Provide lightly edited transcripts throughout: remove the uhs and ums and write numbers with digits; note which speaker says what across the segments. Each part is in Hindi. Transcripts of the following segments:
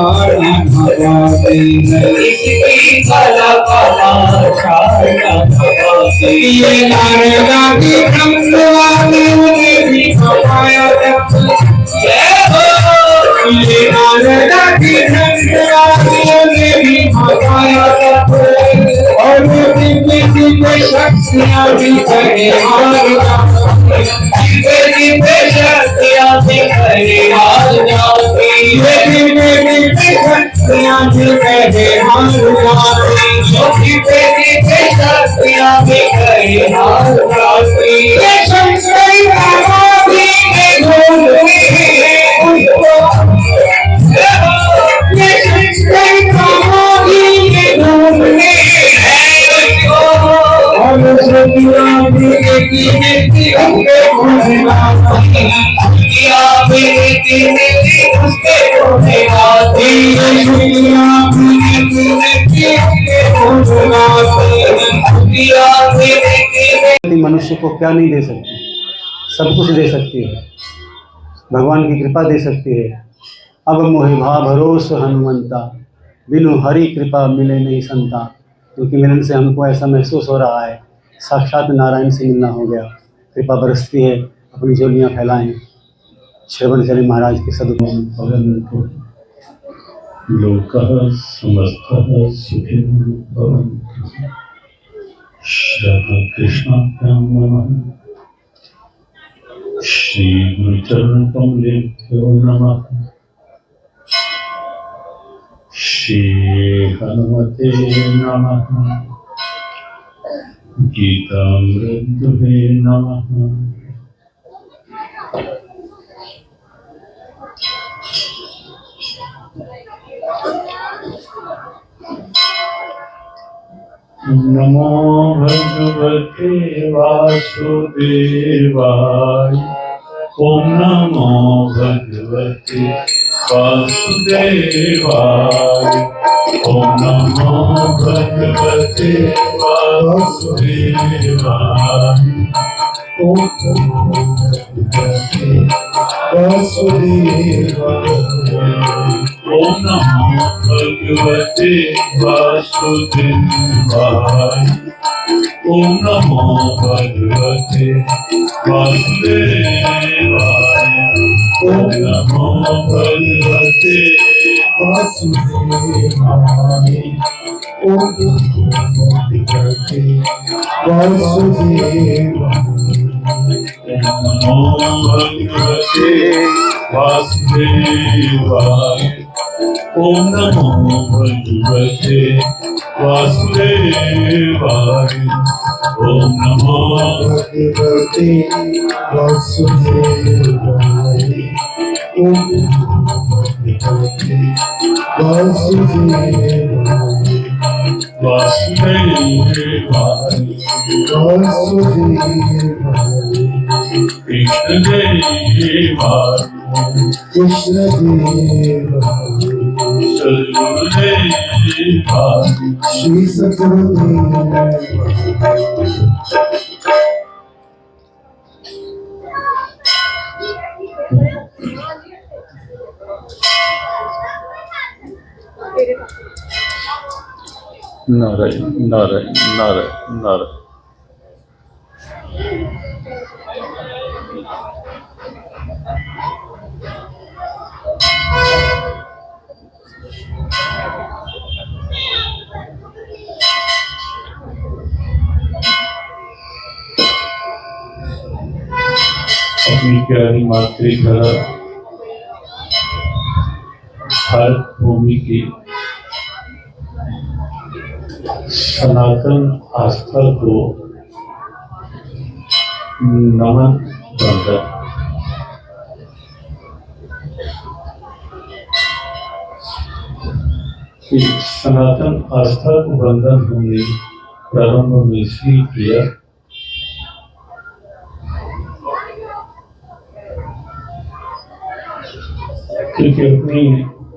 Speaker 1: छाया भवानी इसकी कला कला छाया भवानी ये नारदा की ब्रह्मवाणी ने भी छाया जय हो ये नारदा की ब्रह्मवाणी ने भी छाया और दिव्य दिव्य शक्तियां भी करे दिव्य शक्तियां भी करे शक्तियां भी करे शक्तियां भी
Speaker 2: मनुष्य को क्या नहीं दे सकती, सब कुछ दे सकती है, भगवान की कृपा दे सकती है। अब मोहि भा भरोस हनुमंता, बिनु हरि कृपा मिले नहीं संता। क्योंकि मिलन से हमको ऐसा महसूस हो रहा है साक्षात नारायण से मिलना हो गया। कृपा बरसती है, अपनी झोलियाँ फैलाएं। श्रवण चले महाराज के सदगुण।
Speaker 3: लोकः समस्तः सुखिनो भवन्तु। श्री कृष्णाभ्यां नमः। श्री गुरुचरण कमलेभ्यो नमः। श्री हनुमते नमः। गीतामृतदुहे नमः। नमो भगवते वासुदेवाय। ओम नमो भगवते वासुदेवाय। ओम नमो भगवते वासुदेवाय। ओम नमो भगवते वासुदेवाय। ओम नमो भगवते वासुदेवाय। ओम नमो भगवते वासुदेवाय। ओम नमो भगवते वासुदेवाय। ओम नमो भगवते वासुदेवाय। नमो भगवते वासुदेवाय। ओम नमो भगवते वासुदेवाय। ओम नमो भगवते वासुदेवाय। ओम नमो भगवते वासुदेवाय। वासुदेवाय वासुदेवाय। कृष्ण देवाय कृष्ण देवाय। सद्गुरुदेवाय श्री सद्गुरुदेवाय। नारायण नारायण नारायण नारायण। अपनी प्यारी मातृधरा भारत भूमि की सनातन आस्था को नमन वंदन। सनातन आस्था को वंदन हमने प्रारंभ में इसलिए किया क्योंकि अपनी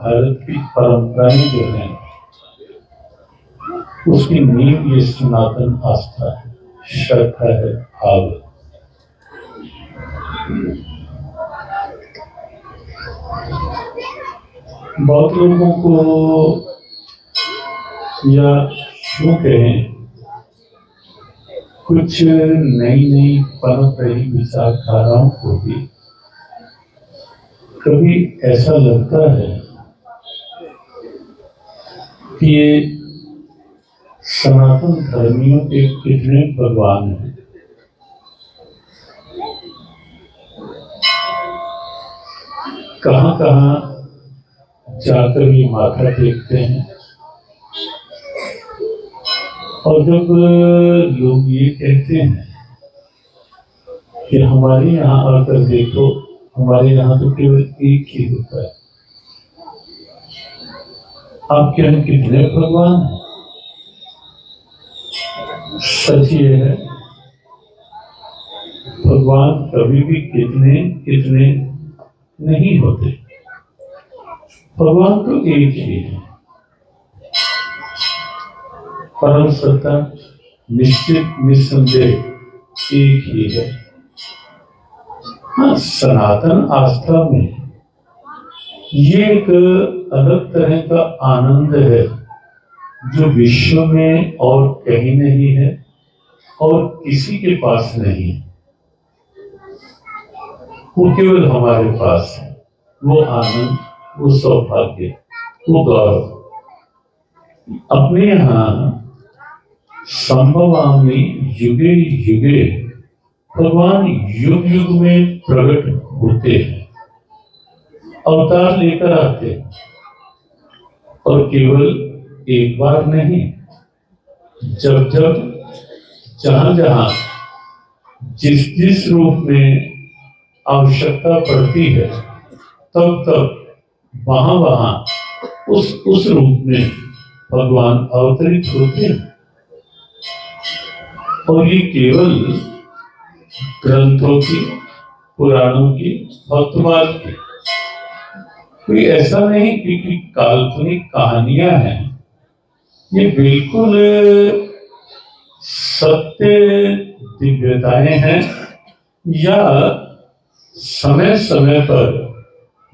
Speaker 3: भारत की परंपराएं जो हैं उसकी नींव ये सनातन आस्था है, श्रद्धा है, भाव है। बहुत लोगों को या क्यों कहें कुछ नई नई पनप रही विचारधाराओं को भी कभी ऐसा लगता है कि ये सनातन धर्मियों के कितने भगवान हैं। कहाँ कहाँ जाकर ये माथा टेकते हैं और जब लोग ये कहते हैं कि हमारे यहाँ आकर देखो, हमारे यहाँ तो केवल एक ही होता है, आपके यहाँ कितने भगवान हैं? सच ये है, भगवान कभी भी कितने कितने नहीं होते, भगवान तो एक ही है। परम सत्ता निश्चित निस्संदेह एक ही है। हाँ, सनातन आस्था में ये एक अलग तरह का आनंद है जो विश्व में और कहीं नहीं है और किसी के पास नहीं है, वो केवल हमारे पास है। वो आनंद, वो सौभाग्य, वो गौरव अपने यहाँ संभवामि युगे युगे भगवान युग युग में प्रकट होते हैं, अवतार लेकर आते हैं और केवल एक बार नहीं, जब जब जहां जहां जिस जिस रूप में आवश्यकता पड़ती है तब तब वहां वहां उस रूप में भगवान अवतरित होते हैं। और ये केवल ग्रंथों की, पुराणों की, भक्तवाद की, कोई ऐसा नहीं कि काल्पनिक कहानियां हैं, ये बिल्कुल सत्य दिव्यताएं हैं। या समय समय पर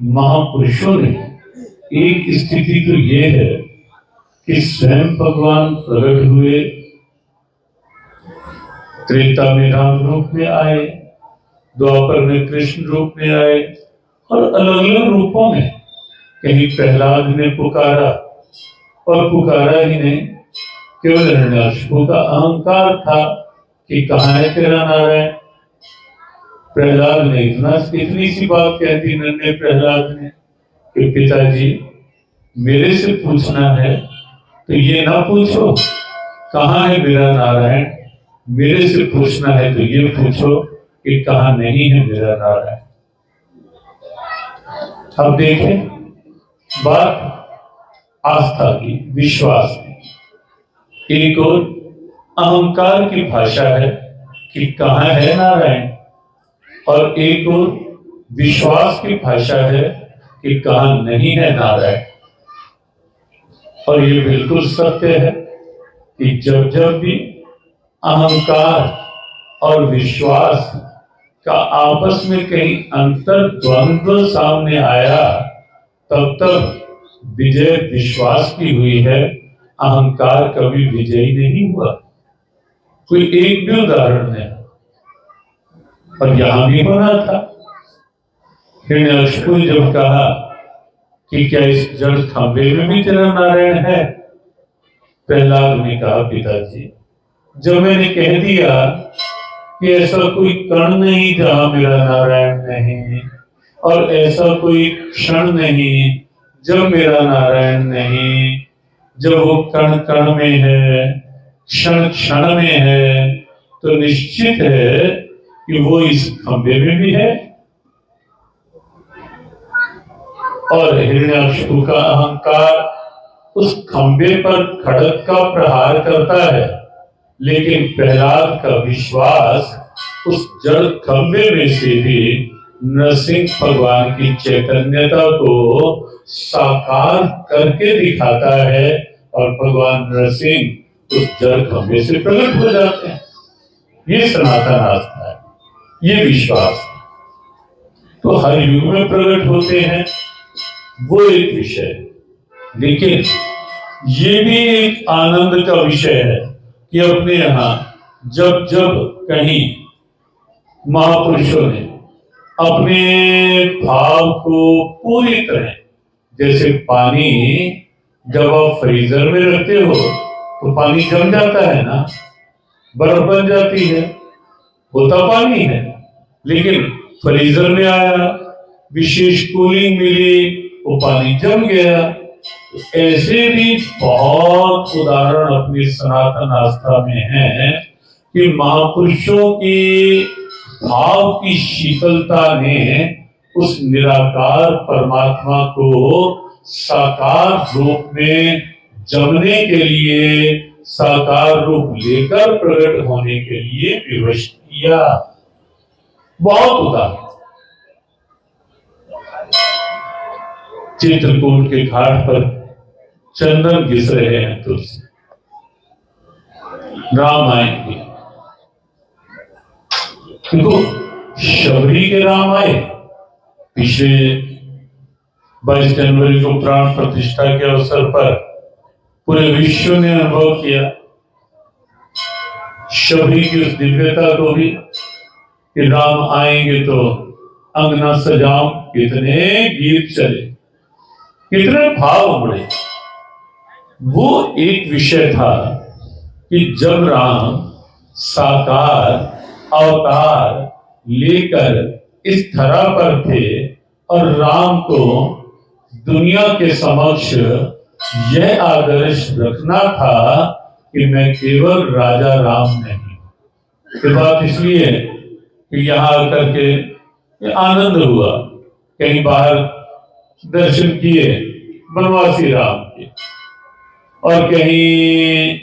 Speaker 3: महापुरुषों ने एक स्थिति तो ये है कि स्वयं भगवान प्रकट हुए, त्रेता में राम रूप में आए, द्वापर में कृष्ण रूप में आए और अलग अलग रूपों में। कहीं प्रहलाद ने पुकारा और पुकारा ही नहीं, केवल हिरण्याकशिपु का अहंकार था कि कहाँ है तेरा नारायण। प्रहलाद ने इतनी सी बात कह दी नन्हे प्रहलाद ने कि पिताजी मेरे से पूछना है तो ये ना पूछो कहाँ है मेरा नारायण, मेरे से पूछना है तो ये पूछो कि कहाँ नहीं है मेरा नारायण। अब देखें बात आस्था की, विश्वास की। एक और अहंकार की भाषा है कि कहाँ है नारायण, और एक और विश्वास की भाषा है कि कहाँ नहीं है नारायण। और ये बिल्कुल सत्य है कि जब जब भी अहंकार और विश्वास का आपस में कहीं अंतर द्वंद्व सामने आया तब तक विजय विश्वास की हुई है, अहंकार कभी विजयी नहीं हुआ। कोई एक भी उदाहरण नहीं, और यहां भी होना था। हिरण्याकशिपु ने जब कहा कि क्या इस जड़ खंभे में भी तेरा नारायण है, प्रहलाद ने कहा पिताजी जब मैंने कह दिया कि ऐसा कोई कण नहीं जहां मेरा नारायण नहीं, और ऐसा कोई क्षण नहीं जब मेरा नारायण नहीं, जब वो कण कण में है, क्षण क्षण में है, तो निश्चित है कि वो इस खंभे में भी है। और हिरण्याकशिपु का अहंकार उस खंभे पर खड़क का प्रहार करता है, लेकिन प्रहलाद का विश्वास उस जड़ खंभे में से भी नरसिंह भगवान की चैतन्यता को साकार करके दिखाता है, और भगवान नरसिंह उस जड़ खंभे से प्रकट हो जाते हैं। ये सनातन आस्था है, ये विश्वास तो हर युग में प्रकट होते हैं। वो एक विषय है। लेकिन ये भी एक आनंद का विषय है कि अपने यहाँ जब जब कहीं महापुरुषों ने अपने भाव को पूरी तरह, जैसे पानी जब आप फ्रीजर में रखते हो तो पानी जम जाता है ना, बर्फ बन जाती है, होता पानी है, लेकिन फ्रीजर में आया, विशेष कूलिंग मिली, वो पानी जम गया। ऐसे भी बहुत उदाहरण अपनी सनातन आस्था में हैं कि महापुरुषों की भाव की शीतलता ने उस निराकार परमात्मा को साकार रूप में जमने के लिए, साकार रूप लेकर प्रकट होने के लिए विवश किया। बहुत उदाहरण चित्रकूट के घाट पर चंदन घिस रहे हैं तुलसी, राम आएंगे। देखो, शबरी के राम आए। पिछले 22 जनवरी को प्राण प्रतिष्ठा के अवसर पर पूरे विश्व ने अनुभव किया शबरी की उस दिव्यता को भी कि राम आएंगे तो अंगना सजाऊं, कितने गीत चले, कितने भाव उमड़े। वो एक विषय था कि जब राम साकार अवतार लेकर इस धरा पर थे और राम को दुनिया के समक्ष यह आदर्श रखना था कि मैं केवल राजा राम नहीं। ये बात इसलिए कि यहाँ आकर के आनंद हुआ, कहीं बाहर दर्शन किए बनवासी राम के, और कहीं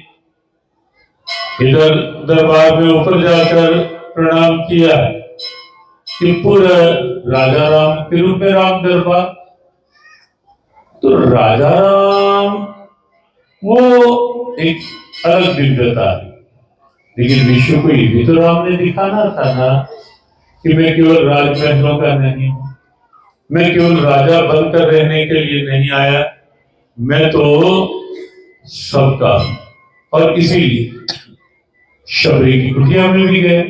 Speaker 3: इधर दरबार में ऊपर जाकर प्रणाम किया कि पूरा राजा राम के रूप में राम दरबार। तो राजा राम वो एक अलग दिव्यता है, लेकिन विश्व को ये भी तो राम ने दिखाना था ना कि मैं केवल राजमहलों का नहीं हूं, मैं केवल राजा बनकर रहने के लिए नहीं आया, मैं तो सबका हूं। और इसीलिए शबरी की कुटिया में भी गए।